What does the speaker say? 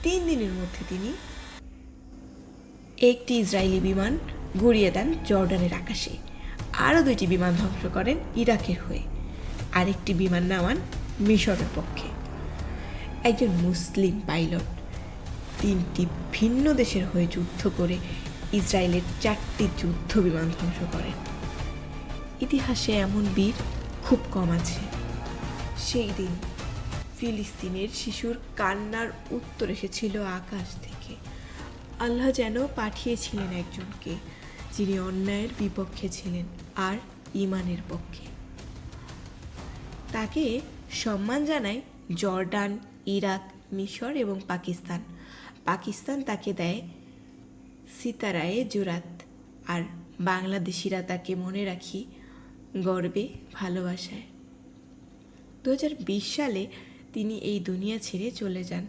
3 দিনের মধ্যে তিনি একটি ইসরায়েলি বিমান গুড়িয়ে দেন জর্ডানের আকাশে, আরও 2টি বিমান ধ্বংস করেন ইরাকের হয়ে, আরেকটি বিমান নামান মিশরের পক্ষে। একজন মুসলিম পাইলট 3টি ভিন্ন দেশের হয়ে যুদ্ধ করে ইসরায়েলের 4টি যুদ্ধ বিমান ধ্বংস করেন। ইতিহাসে এমন বীর খুব কম আছে। সেই দিন ফিলিস্তিনের শিশুর কান্নার উত্তর এসেছিল আকাশ থেকে। আল্লাহ যেন পাঠিয়েছিলেন একজনকে, যিনি অন্যায়ের বিপক্ষে ছিলেন আর ঈমানের পক্ষে। তাকে সম্মান জানায় জর্ডান, ইরাক, মিশর এবং পাকিস্তান। পাকিস্তান তাকে দেয় সিতারায়ে জুরাত, আর বাংলাদেশিরা তাকে মনে রাখি গর্বে, ভালোবাসায়। 2020 সালে তিনি এই দুনিয়া ছেড়ে চলে যান।